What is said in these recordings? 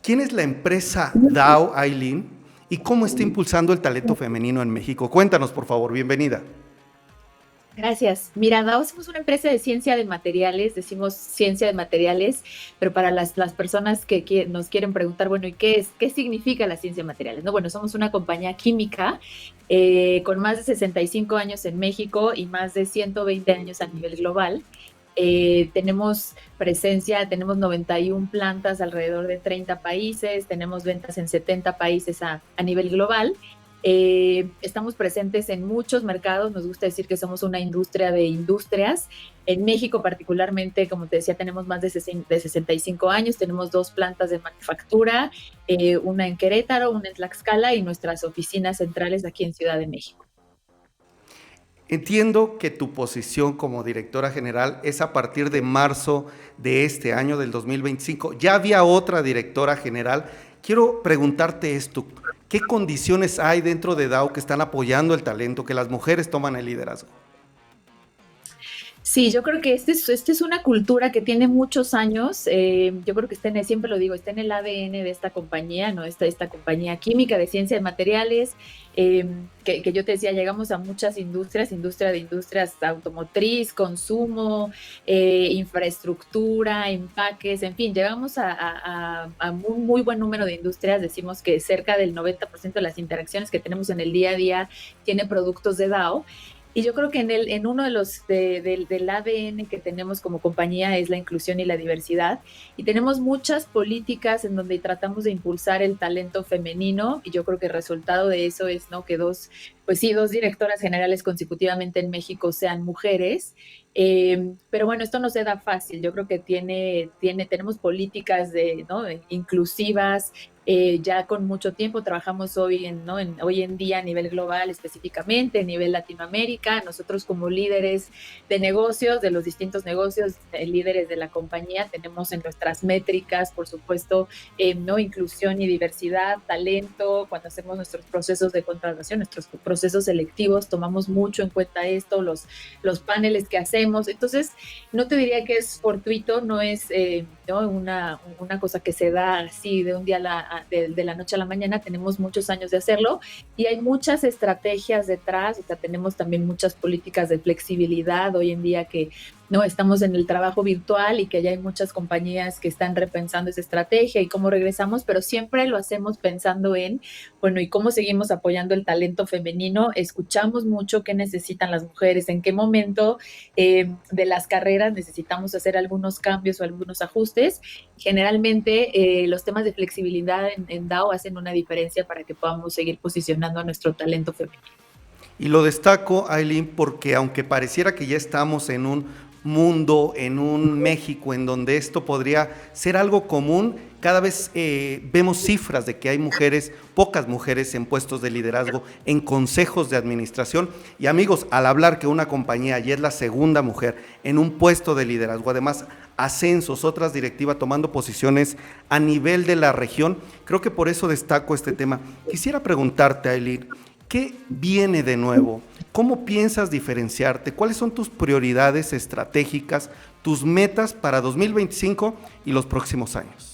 ¿Quién es la empresa DAO, Aileen? ¿Y cómo está impulsando el talento femenino en México? Cuéntanos, por favor, bienvenida. Gracias. Mira, DAO somos una empresa de ciencia de materiales, decimos ciencia de materiales, pero para las personas que nos quieren preguntar, bueno, ¿y qué es? ¿Qué significa la ciencia de materiales? No, bueno, somos una compañía química con más de 65 años en México y más de 120 años a nivel global. Tenemos presencia, tenemos 91 plantas alrededor de 30 países, tenemos ventas en 70 países a nivel global. Estamos presentes en muchos mercados, nos gusta decir que somos una industria de industrias. En México particularmente, como te decía, tenemos más de 65 años, tenemos dos plantas de manufactura, una en Querétaro, una en Tlaxcala y nuestras oficinas centrales aquí en Ciudad de México. Entiendo que tu posición como directora general es a partir de marzo de este año, del 2025. Ya había otra directora general. Quiero preguntarte esto. ¿Qué condiciones hay dentro de DAO que están apoyando el talento, que las mujeres toman el liderazgo? Sí, yo creo que este es una cultura que tiene muchos años. Yo creo que está siempre lo digo, está en el ADN de esta compañía, ¿no? Esta compañía química de ciencia de materiales, que yo te decía, llegamos a muchas industrias, industria de industrias automotriz, consumo, infraestructura, empaques, en fin, llegamos a un muy buen número de industrias. Decimos que cerca del 90% de las interacciones que tenemos en el día a día tiene productos de DAO. Y yo creo que en uno de los del ADN que tenemos como compañía es la inclusión y la diversidad. Y tenemos muchas políticas en donde tratamos de impulsar el talento femenino. Y yo creo que el resultado de eso es, ¿no?, que pues sí, dos directoras generales consecutivamente en México sean mujeres. Pero bueno, esto no se da fácil. Yo creo que tenemos políticas ¿no?, inclusivas, ya con mucho tiempo. Trabajamos hoy ¿no?, hoy en día a nivel global, específicamente a nivel Latinoamérica. Nosotros como líderes de negocios, de los distintos negocios, líderes de la compañía, tenemos en nuestras métricas, por supuesto, ¿no?, inclusión y diversidad, talento. Cuando hacemos nuestros procesos de contratación, nuestros procesos selectivos, tomamos mucho en cuenta esto, los paneles que hacemos. Entonces, no te diría que es fortuito, no es ¿no?, una cosa que se da así de un día de la noche a la mañana. Tenemos muchos años de hacerlo y hay muchas estrategias detrás. O sea, tenemos también muchas políticas de flexibilidad hoy en día, que no estamos en el trabajo virtual y que ya hay muchas compañías que están repensando esa estrategia y cómo regresamos, pero siempre lo hacemos pensando en, bueno, ¿y cómo seguimos apoyando el talento femenino? Escuchamos mucho qué necesitan las mujeres, en qué momento de las carreras necesitamos hacer algunos cambios o algunos ajustes. Generalmente los temas de flexibilidad en DAO hacen una diferencia para que podamos seguir posicionando a nuestro talento femenino. Y lo destaco, Aileen, porque aunque pareciera que ya estamos en un mundo, en un México en donde esto podría ser algo común, cada vez vemos cifras de que hay mujeres, pocas mujeres en puestos de liderazgo, en consejos de administración. Y amigos, al hablar que una compañía ya es la segunda mujer en un puesto de liderazgo, además ascensos, otras directivas tomando posiciones a nivel de la región, creo que por eso destaco este tema. Quisiera preguntarte, Aileen, ¿qué viene de nuevo? ¿Cómo piensas diferenciarte? ¿Cuáles son tus prioridades estratégicas, tus metas para 2025 y los próximos años?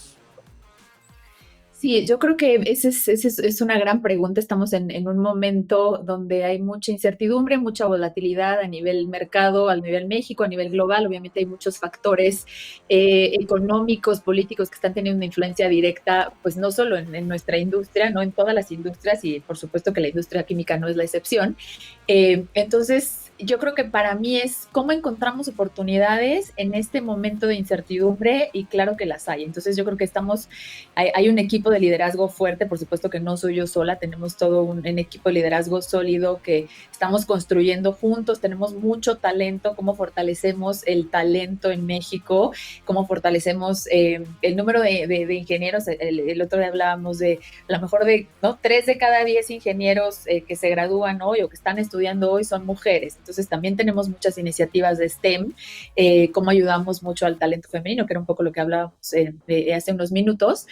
Sí, yo creo que esa es una gran pregunta. Estamos en un momento donde hay mucha incertidumbre, mucha volatilidad a nivel mercado, a nivel México, a nivel global. Obviamente hay muchos factores económicos, políticos, que están teniendo una influencia directa, pues no solo en nuestra industria, no en todas las industrias, y por supuesto que la industria química no es la excepción. Entonces, yo creo que para mí es cómo encontramos oportunidades en este momento de incertidumbre, y claro que las hay. Entonces, yo creo que hay un equipo de liderazgo fuerte. Por supuesto que no soy yo sola, tenemos todo un equipo de liderazgo sólido que estamos construyendo juntos. Tenemos mucho talento. Cómo fortalecemos el talento en México, cómo fortalecemos el número de ingenieros. El otro día hablábamos de a lo mejor de, ¿no?, 3 de cada 10 ingenieros que se gradúan hoy o que están estudiando hoy son mujeres. Entonces también tenemos muchas iniciativas de STEM, cómo ayudamos mucho al talento femenino, que era un poco lo que hablábamos hace unos minutos.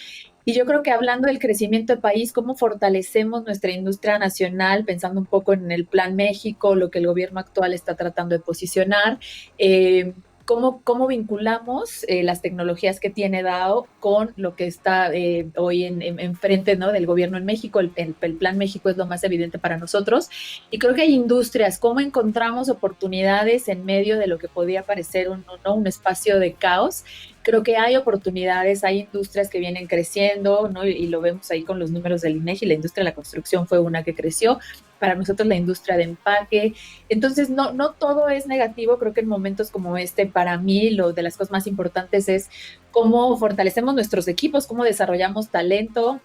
Y yo creo que hablando del crecimiento del país, cómo fortalecemos nuestra industria nacional, pensando un poco en el Plan México, lo que el gobierno actual está tratando de posicionar. cómo vinculamos las tecnologías que tiene DAO con lo que está hoy en frente, ¿no? Del gobierno en México. El Plan México es lo más evidente para nosotros. Y creo que hay industrias, cómo encontramos oportunidades en medio de lo que podía parecer ¿no? un espacio de caos. Creo que hay oportunidades, hay industrias que vienen creciendo, ¿no? Y lo vemos ahí con los números del INEGI. La industria de la construcción fue una que creció. Para nosotros la industria de empaque. Entonces, no todo es negativo. Creo que en momentos como este, para mí, lo de las cosas más importantes es cómo fortalecemos nuestros equipos, cómo desarrollamos talento,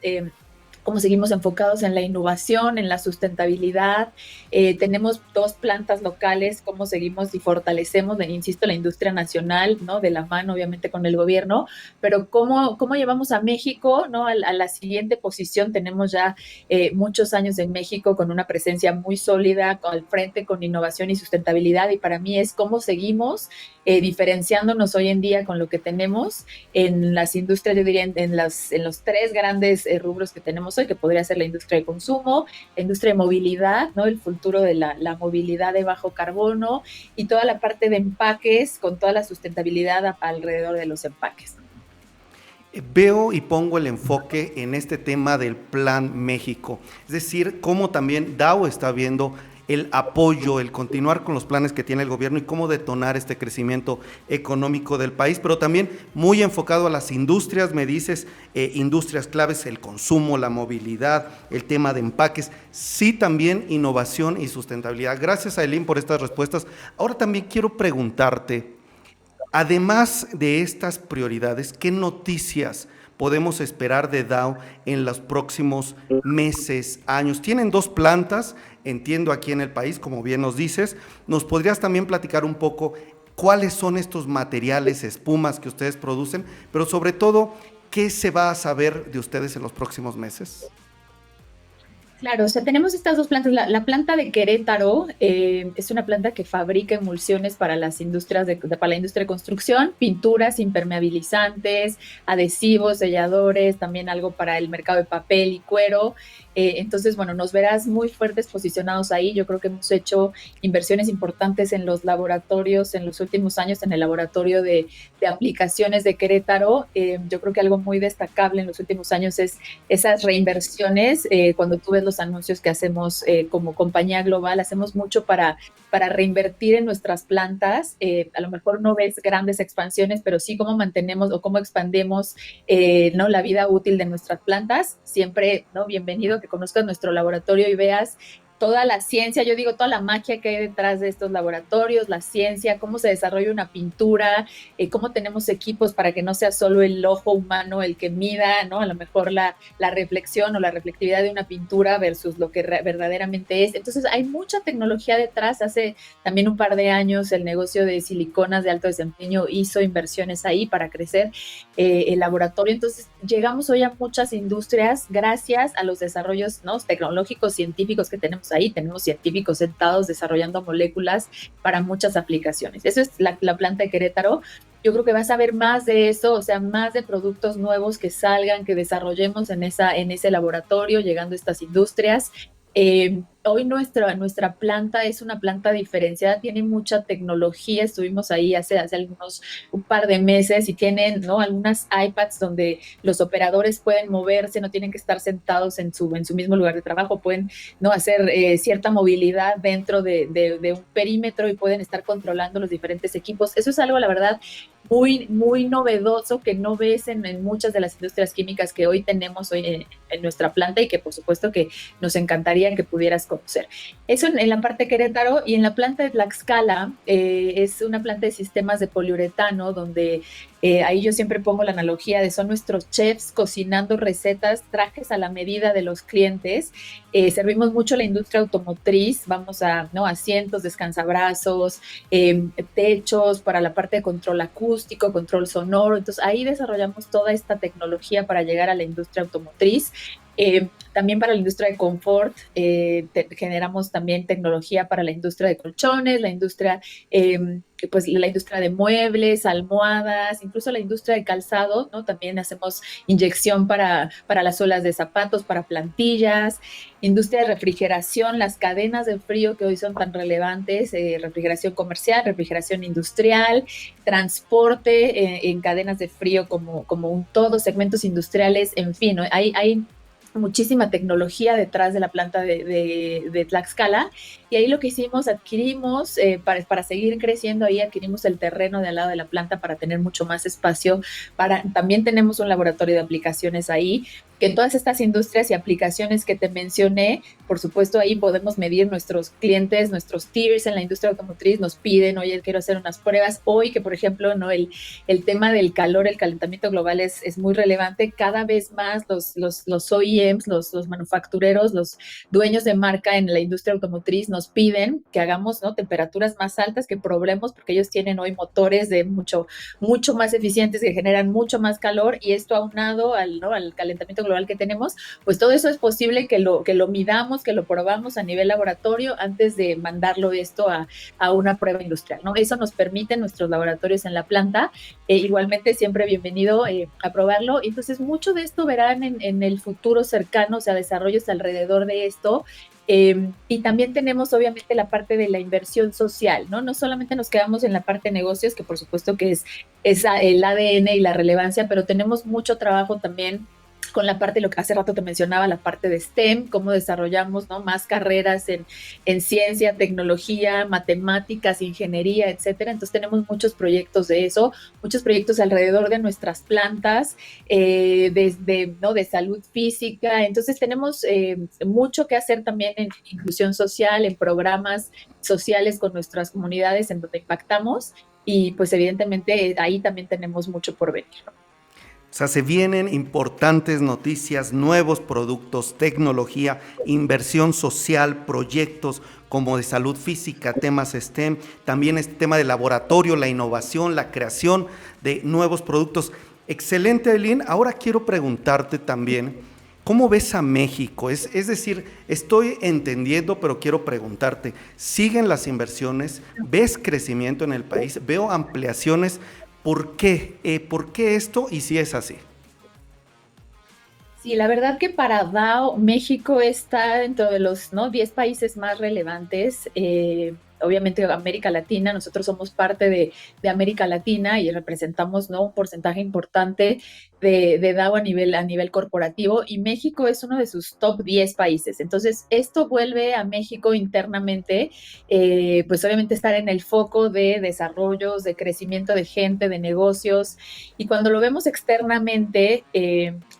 cómo seguimos enfocados en la innovación, en la sustentabilidad. Tenemos 2 plantas locales, cómo seguimos y fortalecemos, insisto, la industria nacional, ¿no? De la mano, obviamente, con el gobierno, pero cómo llevamos a México, ¿no? A la siguiente posición. Tenemos ya muchos años en México con una presencia muy sólida, al frente con innovación y sustentabilidad, y para mí es cómo seguimos diferenciándonos hoy en día con lo que tenemos en las industrias, yo diría, en los 3 grandes rubros que tenemos hoy, que podría ser la industria de consumo, la industria de movilidad, ¿no? El futuro de la movilidad de bajo carbono y toda la parte de empaques con toda la sustentabilidad alrededor de los empaques. Veo y pongo el enfoque en este tema del Plan México, es decir, cómo también DAO está viendo el apoyo, el continuar con los planes que tiene el gobierno y cómo detonar este crecimiento económico del país, pero también muy enfocado a las industrias, me dices, industrias claves, el consumo, la movilidad, el tema de empaques, sí también innovación y sustentabilidad. Gracias, Ailín, por estas respuestas. Ahora también quiero preguntarte, además de estas prioridades, ¿qué noticias podemos esperar de DAO en los próximos meses, años? Tienen 2 plantas, entiendo, aquí en el país, como bien nos dices. ¿Nos podrías también platicar un poco cuáles son estos materiales, espumas que ustedes producen, pero sobre todo, qué se va a saber de ustedes en los próximos meses? Claro, o sea, tenemos estas 2 plantas. La planta de Querétaro es una planta que fabrica emulsiones para las industrias para la industria de construcción, pinturas, impermeabilizantes, adhesivos, selladores, también algo para el mercado de papel y cuero. Entonces, bueno, nos verás muy fuertes posicionados ahí. Yo creo que hemos hecho inversiones importantes en los laboratorios en los últimos años, en el laboratorio de aplicaciones de Querétaro. Yo creo que algo muy destacable en los últimos años es esas reinversiones. Cuando tú ves los anuncios que hacemos como compañía global, hacemos mucho para reinvertir en nuestras plantas. A lo mejor no ves grandes expansiones, pero sí cómo mantenemos o cómo expandemos ¿no? la vida útil de nuestras plantas. Siempre, ¿no? Bienvenido que conozcas nuestro laboratorio y veas toda la ciencia, yo digo, toda la magia que hay detrás de estos laboratorios, la ciencia, cómo se desarrolla una pintura, cómo tenemos equipos para que no sea solo el ojo humano el que mida, ¿no? A lo mejor la reflexión o la reflectividad de una pintura versus lo que verdaderamente es. Entonces, hay mucha tecnología detrás. Hace también un par de años el negocio de siliconas de alto desempeño hizo inversiones ahí para crecer el laboratorio. Entonces, llegamos hoy a muchas industrias gracias a los desarrollos, ¿no? tecnológicos, científicos que tenemos ahí. Tenemos científicos sentados desarrollando moléculas para muchas aplicaciones. Eso es la planta de Querétaro. Yo creo que vas a ver más de eso, o sea, más de productos nuevos que salgan, que desarrollemos en ese laboratorio, llegando a estas industrias. Hoy nuestra planta es una planta diferenciada, tiene mucha tecnología. Estuvimos ahí hace un par de meses y tienen, ¿no? algunas iPads donde los operadores pueden moverse, no tienen que estar sentados en su mismo lugar de trabajo, pueden, ¿no? hacer cierta movilidad dentro de un perímetro y pueden estar controlando los diferentes equipos. Eso es algo, la verdad, muy, muy novedoso que no ves en muchas de las industrias químicas que hoy tenemos hoy en nuestra planta y que por supuesto que nos encantaría que pudieras conocer. Eso en la parte de Querétaro. Y en la planta de Tlaxcala es una planta de sistemas de poliuretano donde ahí yo siempre pongo la analogía de son nuestros chefs cocinando recetas, trajes a la medida de los clientes. Servimos mucho la industria automotriz, vamos a, ¿no? asientos, descansabrazos, techos para la parte de control acústico, control sonoro. Entonces ahí desarrollamos toda esta tecnología para llegar a la industria automotriz. También para la industria de confort, generamos también tecnología para la industria de colchones, la industria, pues la industria de muebles, almohadas, incluso la industria de calzado, ¿no? También hacemos inyección para las suelas de zapatos, para plantillas, industria de refrigeración, las cadenas de frío que hoy son tan relevantes, refrigeración comercial, refrigeración industrial, transporte en cadenas de frío como un todo, segmentos industriales, en fin, ¿no? Hay muchísima tecnología detrás de la planta de Tlaxcala. Y ahí lo que hicimos, adquirimos, para seguir creciendo, ahí adquirimos el terreno de al lado de la planta para tener mucho más espacio. También tenemos un laboratorio de aplicaciones ahí, que en todas estas industrias y aplicaciones que te mencioné, por supuesto, ahí podemos medir nuestros clientes, nuestros tiers en la industria automotriz, nos piden, oye, quiero hacer unas pruebas. Hoy que, por ejemplo, ¿no? El tema del calor, el calentamiento global es muy relevante. Cada vez más los OEMs, los manufactureros, los dueños de marca en la industria automotriz nos piden que hagamos, ¿no? Temperaturas más altas, que probemos, porque ellos tienen hoy motores de mucho más eficientes que generan mucho más calor, y esto aunado ¿no? al calentamiento global que tenemos, pues todo eso es posible que lo midamos, que lo probamos a nivel laboratorio antes de mandarlo esto a una prueba industrial, ¿no? Eso nos permite nuestros laboratorios en la planta. Igualmente siempre bienvenido a probarlo. Entonces mucho de esto verán en el futuro cercano, o sea, desarrollos alrededor de esto. Y también tenemos obviamente la parte de la inversión social, ¿no? No solamente nos quedamos en la parte de negocios, que por supuesto que es el ADN y la relevancia, pero tenemos mucho trabajo también con la parte, lo que hace rato te mencionaba, la parte de STEM, cómo desarrollamos, ¿no? Más carreras en ciencia, tecnología, matemáticas, ingeniería, etcétera. Entonces tenemos muchos proyectos de eso, muchos proyectos alrededor de nuestras plantas, ¿no? De salud física. Entonces tenemos mucho que hacer también en inclusión social, en programas sociales con nuestras comunidades en donde impactamos, y pues evidentemente ahí también tenemos mucho por venir. O sea, se vienen importantes noticias, nuevos productos, tecnología, inversión social, proyectos como de salud física, temas STEM, también este tema de laboratorio, la innovación, la creación de nuevos productos. Excelente, Aileen. Ahora quiero preguntarte también, ¿cómo ves a México? Es decir, estoy entendiendo, pero quiero preguntarte, ¿siguen las inversiones? ¿Ves crecimiento en el país? ¿Veo ampliaciones? ¿Por qué? ¿Por qué esto? Y si es así. Sí, la verdad que para DAO México está dentro de los, ¿no? 10 países más relevantes. Obviamente América Latina, nosotros somos parte de América Latina y representamos, ¿no? Un porcentaje importante de DAO a nivel corporativo, y México es uno de sus top 10 países. Entonces, esto vuelve a México internamente, pues obviamente estar en el foco de desarrollos, de crecimiento de gente, de negocios, y cuando lo vemos externamente,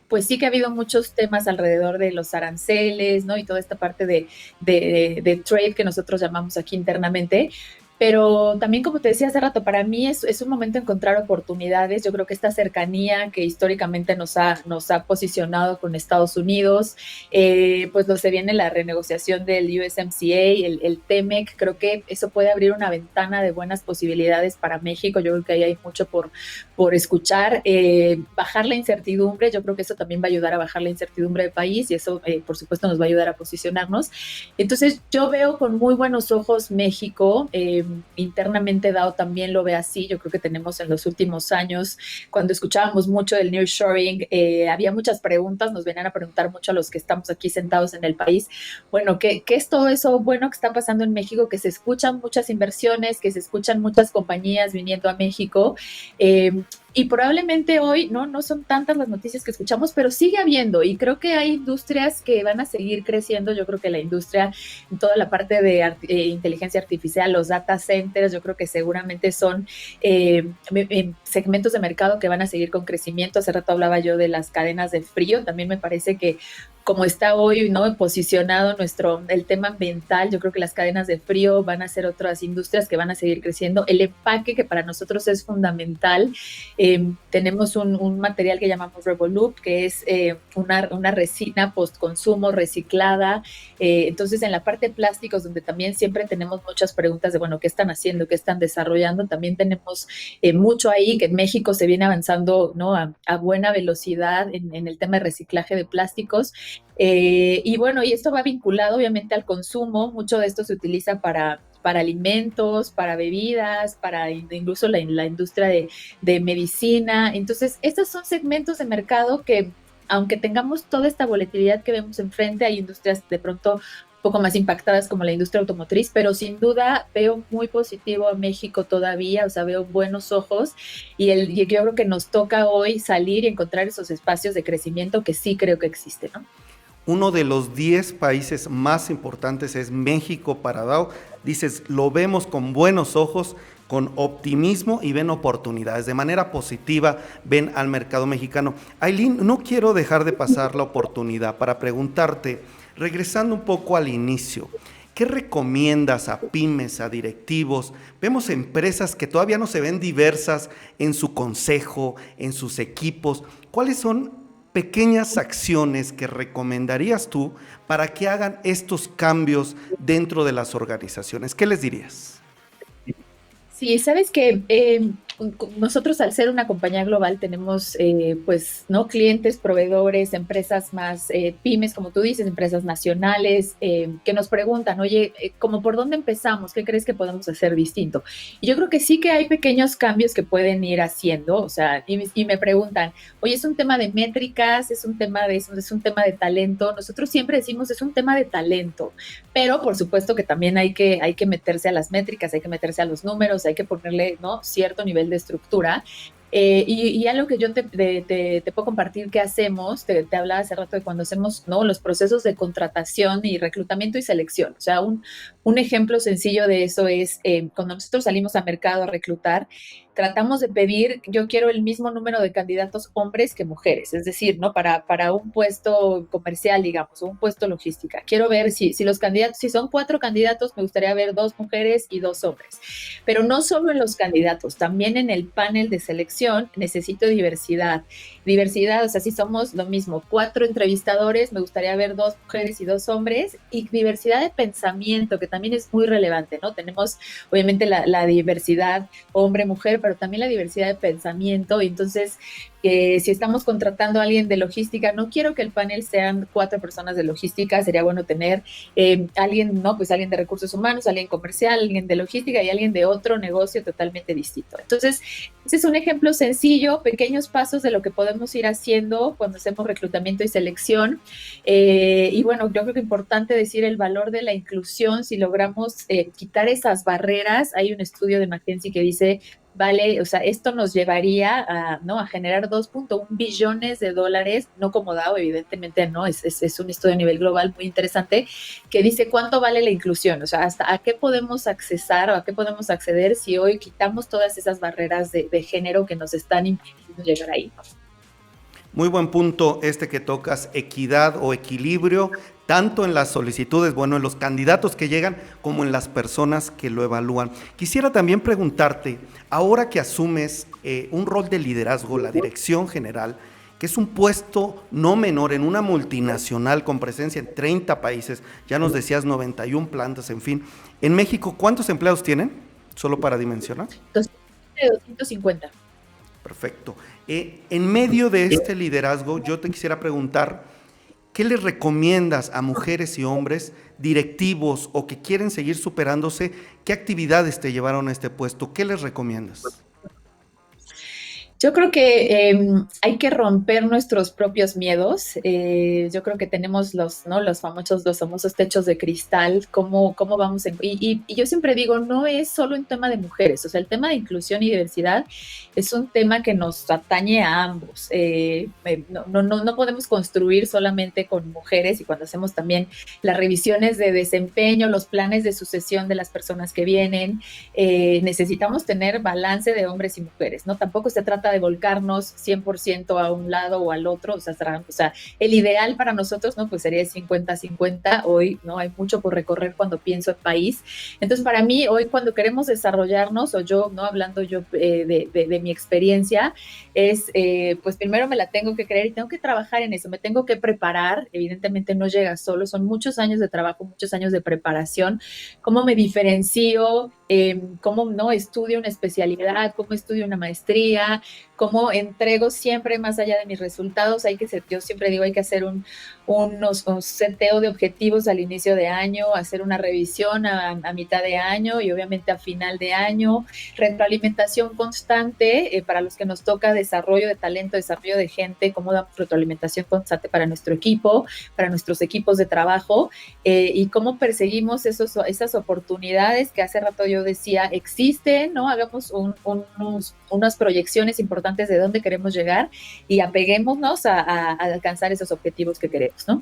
pues sí que ha habido muchos temas alrededor de los aranceles, ¿no? Y toda esta parte de trade que nosotros llamamos aquí internamente. Pero también, como te decía hace rato, para mí es un momento de encontrar oportunidades. Yo creo que esta cercanía que históricamente nos ha posicionado con Estados Unidos, pues lo se viene la renegociación del USMCA, el TEMEC, creo que eso puede abrir una ventana de buenas posibilidades para México. Yo creo que ahí hay mucho por escuchar. Bajar la incertidumbre, yo creo que eso también va a ayudar a bajar la incertidumbre del país, y eso, por supuesto, nos va a ayudar a posicionarnos. Entonces, yo veo con muy buenos ojos México. Internamente DAO también lo ve así. Yo creo que tenemos en los últimos años, cuando escuchábamos mucho del nearshoring, había muchas preguntas, nos venían a preguntar mucho a los que estamos aquí sentados en el país, bueno, ¿qué es todo eso bueno que está pasando en México? Que se escuchan muchas inversiones, que se escuchan muchas compañías viniendo a México. Y probablemente hoy no son tantas las noticias que escuchamos, pero sigue habiendo, y creo que hay industrias que van a seguir creciendo. Yo creo que la industria, toda la parte de inteligencia artificial, los data centers, yo creo que seguramente son segmentos de mercado que van a seguir con crecimiento. Hace rato hablaba yo de las cadenas de frío, también me parece que como está hoy, ¿no? Posicionado el tema ambiental, yo creo que las cadenas de frío van a ser otras industrias que van a seguir creciendo. El empaque, que para nosotros es fundamental. Tenemos un material que llamamos Revolup, que es una resina post-consumo reciclada. Entonces, en la parte de plásticos, donde también siempre tenemos muchas preguntas de, bueno, ¿qué están haciendo? ¿Qué están desarrollando? También tenemos mucho ahí, que en México se viene avanzando, ¿no? A buena velocidad en el tema de reciclaje de plásticos. Y bueno, y esto va vinculado obviamente al consumo. Mucho de esto se utiliza para alimentos, para bebidas, para incluso la industria de medicina. Entonces, estos son segmentos de mercado que, aunque tengamos toda esta volatilidad que vemos enfrente, hay industrias de pronto un poco más impactadas como la industria automotriz, pero sin duda veo muy positivo a México todavía, o sea, veo buenos ojos y yo creo que nos toca hoy salir y encontrar esos espacios de crecimiento que sí creo que existen, ¿no? Uno de los 10 países más importantes es México para DAO. Dices, lo vemos con buenos ojos, con optimismo y ven oportunidades. De manera positiva ven al mercado mexicano. Ailín, no quiero dejar de pasar la oportunidad para preguntarte, regresando un poco al inicio, ¿qué recomiendas a pymes, a directivos? Vemos empresas que todavía no se ven diversas en su consejo, en sus equipos. ¿Cuáles son pequeñas acciones que recomendarías tú para que hagan estos cambios dentro de las organizaciones? ¿Qué les dirías? Sí, sabes que nosotros al ser una compañía global tenemos pues no clientes, proveedores, empresas más pymes, como tú dices, empresas nacionales que nos preguntan, oye, ¿cómo por dónde empezamos? ¿Qué crees que podemos hacer distinto? Y yo creo que sí que hay pequeños cambios que pueden ir haciendo, o sea, y me preguntan, oye, es un tema de métricas, es un tema de eso, es un tema de talento. Nosotros siempre decimos es un tema de talento, pero por supuesto que también hay que meterse a las métricas, hay que meterse a los números, hay que ponerle, ¿no?, cierto nivel de estructura. Y algo que yo te puedo compartir que hacemos, te hablaba hace rato de cuando hacemos, ¿no?, los procesos de contratación y reclutamiento y selección. O sea, un ejemplo sencillo de eso es cuando nosotros salimos a mercado a reclutar, tratamos de pedir, yo quiero el mismo número de candidatos hombres que mujeres, es decir, ¿no? Para un puesto comercial, digamos, o un puesto logística. Quiero ver si los candidatos, si son 4 candidatos, me gustaría ver 2 mujeres y 2 hombres. Pero no solo en los candidatos, también en el panel de selección necesito diversidad. Diversidad, o sea, si somos lo mismo, 4 entrevistadores, me gustaría ver 2 mujeres y 2 hombres, y diversidad de pensamiento, que también es muy relevante, ¿no? Tenemos obviamente la diversidad hombre-mujer, pero también la diversidad de pensamiento. Y entonces, si estamos contratando a alguien de logística, no quiero que el panel sean 4 personas de logística, sería bueno tener alguien, ¿no? Pues alguien de recursos humanos, alguien comercial, alguien de logística y alguien de otro negocio totalmente distinto. Entonces, ese es un ejemplo sencillo, pequeños pasos de lo que podemos ir haciendo cuando hacemos reclutamiento y selección. Y bueno, yo creo que es importante decir el valor de la inclusión. Si logramos quitar esas barreras, hay un estudio de McKinsey que dice, vale, o sea, esto nos llevaría a, ¿no?, a generar 2.1 billones de dólares, no como DAO, evidentemente no, es un estudio a nivel global muy interesante, que dice cuánto vale la inclusión, o sea, hasta a qué podemos accesar o a qué podemos acceder si hoy quitamos todas esas barreras de género que nos están impidiendo llegar ahí. Muy buen punto este que tocas, equidad o equilibrio, tanto en las solicitudes, bueno, en los candidatos que llegan, como en las personas que lo evalúan. Quisiera también preguntarte, ahora que asumes un rol de liderazgo, la dirección general, que es un puesto no menor en una multinacional con presencia en 30 países, ya nos decías 91 plantas, en fin. En México, ¿cuántos empleados tienen? Solo para dimensionar. 250. Perfecto. En medio de este liderazgo, yo te quisiera preguntar, ¿qué les recomiendas a mujeres y hombres directivos o que quieren seguir superándose? ¿Qué actividades te llevaron a este puesto? ¿Qué les recomiendas? Yo creo que hay que romper nuestros propios miedos. Yo creo que tenemos los, ¿no?, los famosos techos de cristal. ¿Cómo vamos? Y yo siempre digo, no es solo un tema de mujeres. O sea, el tema de inclusión y diversidad es un tema que nos atañe a ambos. No podemos construir solamente con mujeres, y cuando hacemos también las revisiones de desempeño, los planes de sucesión de las personas que vienen, necesitamos tener balance de hombres y mujeres, ¿no? Tampoco se trata de volcarnos 100% a un lado o al otro, o sea, el ideal para nosotros, ¿no?, pues sería 50-50. Hoy, ¿no?, hay mucho por recorrer cuando pienso en país. Entonces, para mí, hoy cuando queremos desarrollarnos, o yo, ¿no?, hablando yo de mi experiencia, es, pues primero me la tengo que creer y tengo que trabajar en eso, me tengo que preparar. Evidentemente no llega solo, son muchos años de trabajo, muchos años de preparación. ¿Cómo me diferencio? ¿Cómo no estudio una especialidad? ¿Cómo estudio una maestría? cómo entrego siempre más allá de mis resultados. Yo siempre digo, hay que hacer un seteo de objetivos al inicio de año, hacer una revisión a mitad de año y obviamente a final de año, retroalimentación constante para los que nos toca desarrollo de talento, desarrollo de gente, cómo damos retroalimentación constante para nuestro equipo, para nuestros equipos de trabajo, y cómo perseguimos esas oportunidades que hace rato yo decía existen, ¿no? Hagamos unas proyecciones importantes de dónde queremos llegar y apeguémonos a alcanzar esos objetivos que queremos, ¿no?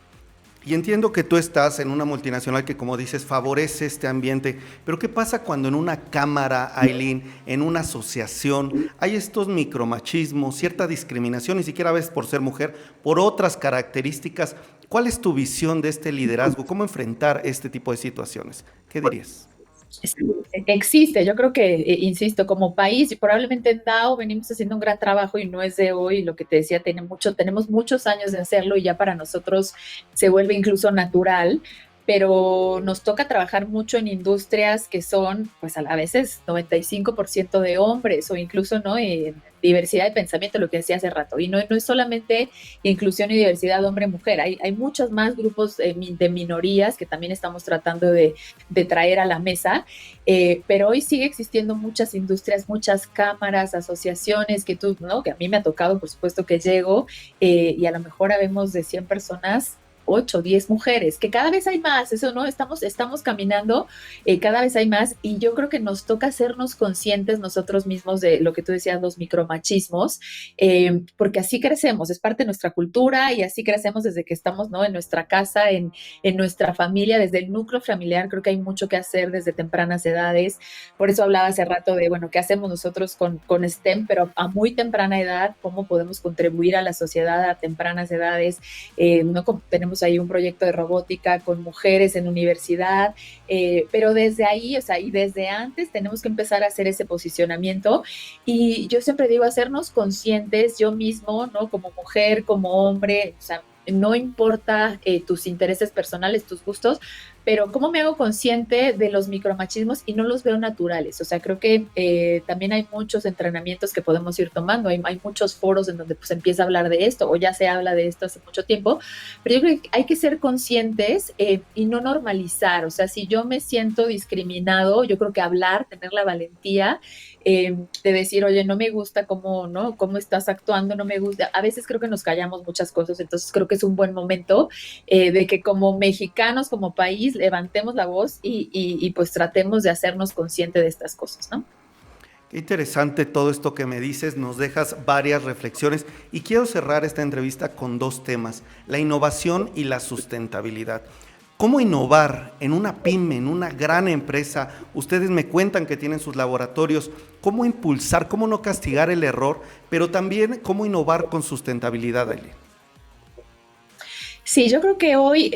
Y entiendo que tú estás en una multinacional que, como dices, favorece este ambiente, pero ¿qué pasa cuando en una cámara, Ailín, en una asociación, hay estos micromachismos, cierta discriminación, ni siquiera a veces por ser mujer, por otras características? ¿Cuál es tu visión de este liderazgo? ¿Cómo enfrentar este tipo de situaciones? ¿Qué dirías? Existe, yo creo que, insisto, como país, y probablemente en DAO venimos haciendo un gran trabajo y no es de hoy, lo que te decía, tenemos muchos años de hacerlo y ya para nosotros se vuelve incluso natural, pero nos toca trabajar mucho en industrias que son, pues a veces 95% de hombres o incluso, ¿no? En diversidad de pensamiento, lo que decía hace rato. Y no es solamente inclusión y diversidad hombre-mujer, hay muchos más grupos de minorías que también estamos tratando de traer a la mesa, pero hoy sigue existiendo muchas industrias, muchas cámaras, asociaciones que tú, ¿no? Que a mí me ha tocado, por supuesto que llego, y a lo mejor habemos de 100 personas, 8, 10 mujeres, que cada vez hay más, eso no, estamos caminando, cada vez hay más, y yo creo que nos toca hacernos conscientes nosotros mismos de lo que tú decías, los micromachismos, porque así crecemos, es parte de nuestra cultura y así crecemos desde que estamos, ¿no? En nuestra casa, en nuestra familia, desde el núcleo familiar, creo que hay mucho que hacer desde tempranas edades, por eso hablaba hace rato de, bueno, ¿qué hacemos nosotros con STEM? Pero a muy temprana edad, ¿cómo podemos contribuir a la sociedad a tempranas edades? No tenemos ahí un proyecto de robótica con mujeres en universidad, pero desde ahí, o sea, y desde antes tenemos que empezar a hacer ese posicionamiento y yo siempre digo hacernos conscientes yo mismo, ¿no? Como mujer, como hombre, o sea, no importa tus intereses personales, tus gustos, pero cómo me hago consciente de los micromachismos y no los veo naturales. O sea, creo que también hay muchos entrenamientos que podemos ir tomando, hay muchos foros en donde pues empieza a hablar de esto o ya se habla de esto hace mucho tiempo, pero yo creo que hay que ser conscientes y no normalizar. O sea, si yo me siento discriminado, yo creo que hablar, tener la valentía de decir, oye, no me gusta cómo, ¿no? Cómo estás actuando, no me gusta. A veces creo que nos callamos muchas cosas, entonces creo que es un buen momento de que como mexicanos, como país, levantemos la voz y pues tratemos de hacernos consciente de estas cosas, ¿no? Qué interesante todo esto que me dices, nos dejas varias reflexiones y quiero cerrar esta entrevista con dos temas, la innovación y la sustentabilidad. ¿Cómo innovar en una pyme, en una gran empresa? Ustedes me cuentan que tienen sus laboratorios. ¿Cómo impulsar, cómo no castigar el error, pero también cómo innovar con sustentabilidad, Aileen? Sí, yo creo que hoy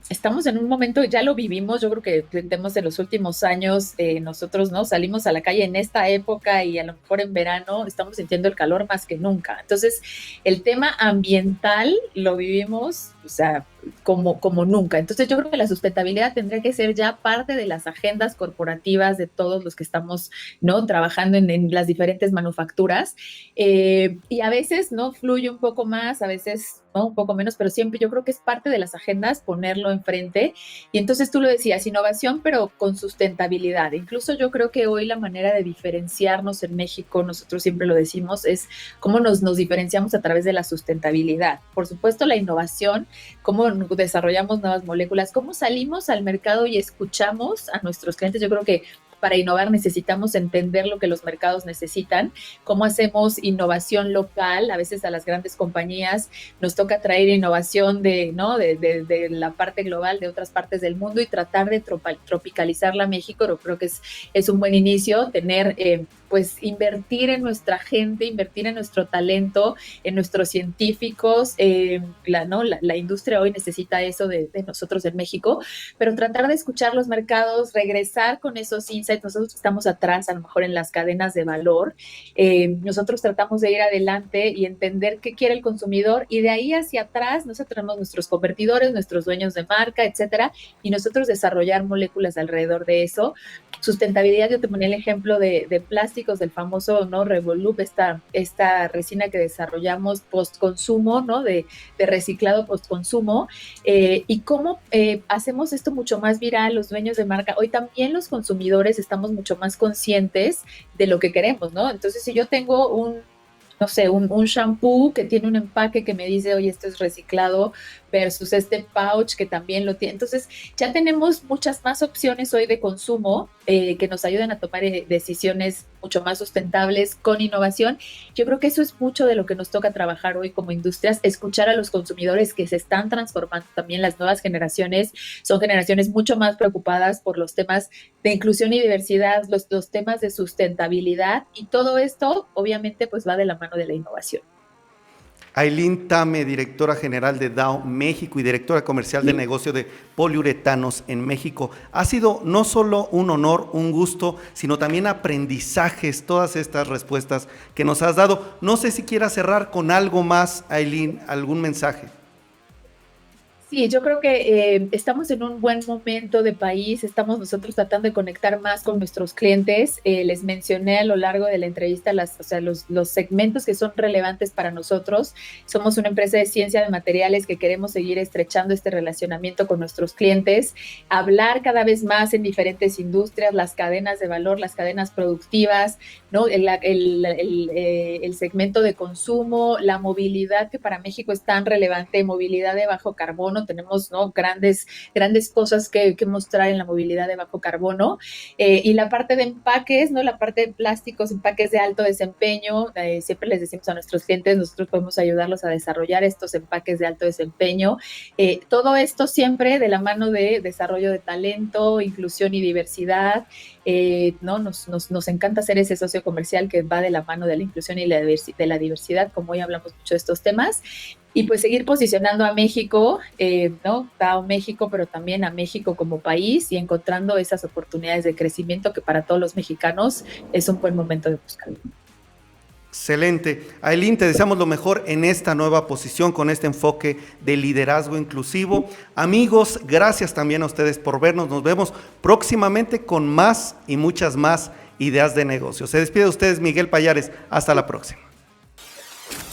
estamos en un momento, ya lo vivimos, yo creo que tenemos en los últimos años, nosotros no salimos a la calle en esta época y a lo mejor en verano estamos sintiendo el calor más que nunca. Entonces, el tema ambiental lo vivimos, o sea, como nunca. Entonces, yo creo que la sustentabilidad tendría que ser ya parte de las agendas corporativas de todos los que estamos, ¿no? Trabajando en las diferentes manufacturas. Y a veces, ¿no? Fluye un poco más, a veces, ¿no? Un poco menos, pero siempre yo creo que es parte de las agendas ponerlo enfrente. Y entonces tú lo decías, innovación, pero con sustentabilidad. Incluso yo creo que hoy la manera de diferenciarnos en México, nosotros siempre lo decimos, es cómo nos diferenciamos a través de la sustentabilidad. Por supuesto, la innovación, cómo desarrollamos nuevas moléculas, cómo salimos al mercado y escuchamos a nuestros clientes. Yo creo que para innovar necesitamos entender lo que los mercados necesitan, cómo hacemos innovación local. A veces a las grandes compañías nos toca traer innovación ¿no? de la parte global, de otras partes del mundo y tratar de tropicalizarla a México. Pero creo que es un buen inicio tener, pues, invertir en nuestra gente, invertir en nuestro talento, en nuestros científicos. ¿No? La industria hoy necesita eso de nosotros en México, pero tratar de escuchar los mercados, regresar con esos insights. Nosotros estamos atrás, a lo mejor en las cadenas de valor. Nosotros tratamos de ir adelante y entender qué quiere el consumidor y de ahí hacia atrás nosotros tenemos nuestros convertidores, nuestros dueños de marca, etcétera, y nosotros desarrollar moléculas alrededor de eso. sustentabilidad, yo te ponía el ejemplo de plásticos, del famoso, ¿no? Revolup, esta resina que desarrollamos post-consumo, ¿no? De reciclado post-consumo, y cómo hacemos esto mucho más viral, los dueños de marca. Hoy también los consumidores estamos mucho más conscientes de lo que queremos, ¿no? Entonces, si yo tengo no sé, un shampoo que tiene un empaque que me dice, oye, esto es reciclado, versus este pouch que también lo tiene. Entonces, ya tenemos muchas más opciones hoy de consumo que nos ayudan a tomar decisiones mucho más sustentables con innovación. Yo creo que eso es mucho de lo que nos toca trabajar hoy como industrias, escuchar a los consumidores que se están transformando. También las nuevas generaciones son generaciones mucho más preocupadas por los temas de inclusión y diversidad, los temas de sustentabilidad, y todo esto obviamente pues va de la mano de la innovación. Ailín Tame, directora general de Dow México y directora comercial de negocio de poliuretanos en México. Ha sido no solo un honor, un gusto, sino también aprendizajes, todas estas respuestas que nos has dado. No sé si quieras cerrar con algo más, Ailín, algún mensaje. Sí, yo creo que estamos en un buen momento de país, estamos nosotros tratando de conectar más con nuestros clientes. Les mencioné a lo largo de la entrevista los segmentos que son relevantes para nosotros. Somos una empresa de ciencia de materiales que queremos seguir estrechando este relacionamiento con nuestros clientes, hablar cada vez más en diferentes industrias, las cadenas de valor, las cadenas productivas, ¿no? El segmento de consumo, la movilidad, que para México es tan relevante, movilidad de bajo carbono. Tenemos, ¿no? grandes cosas que mostrar en la movilidad de bajo carbono, y la parte de empaques, ¿no? La parte de plásticos, empaques de alto desempeño. Siempre les decimos a nuestros clientes, nosotros podemos ayudarlos a desarrollar estos empaques de alto desempeño. Todo esto siempre de la mano de desarrollo de talento, inclusión y diversidad. ¿No? Nos encanta ser ese socio comercial que va de la mano de la inclusión y de la diversidad, como hoy hablamos mucho de estos temas. Y pues seguir posicionando a México, ¿no? Dow México, pero también a México como país, y encontrando esas oportunidades de crecimiento que para todos los mexicanos es un buen momento de buscar. Excelente. Ailín, te deseamos lo mejor en esta nueva posición con este enfoque de liderazgo inclusivo. Amigos, gracias también a ustedes por vernos. Nos vemos próximamente con más y muchas más ideas de negocio. Se despide de ustedes Miguel Pallares. Hasta la próxima.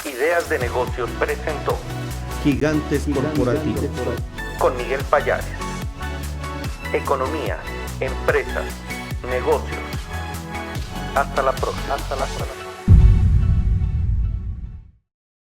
Ideas de Negocios presentó Gigantes Corporativos con Miguel Pallares. Economía, empresas, negocios. Hasta la próxima.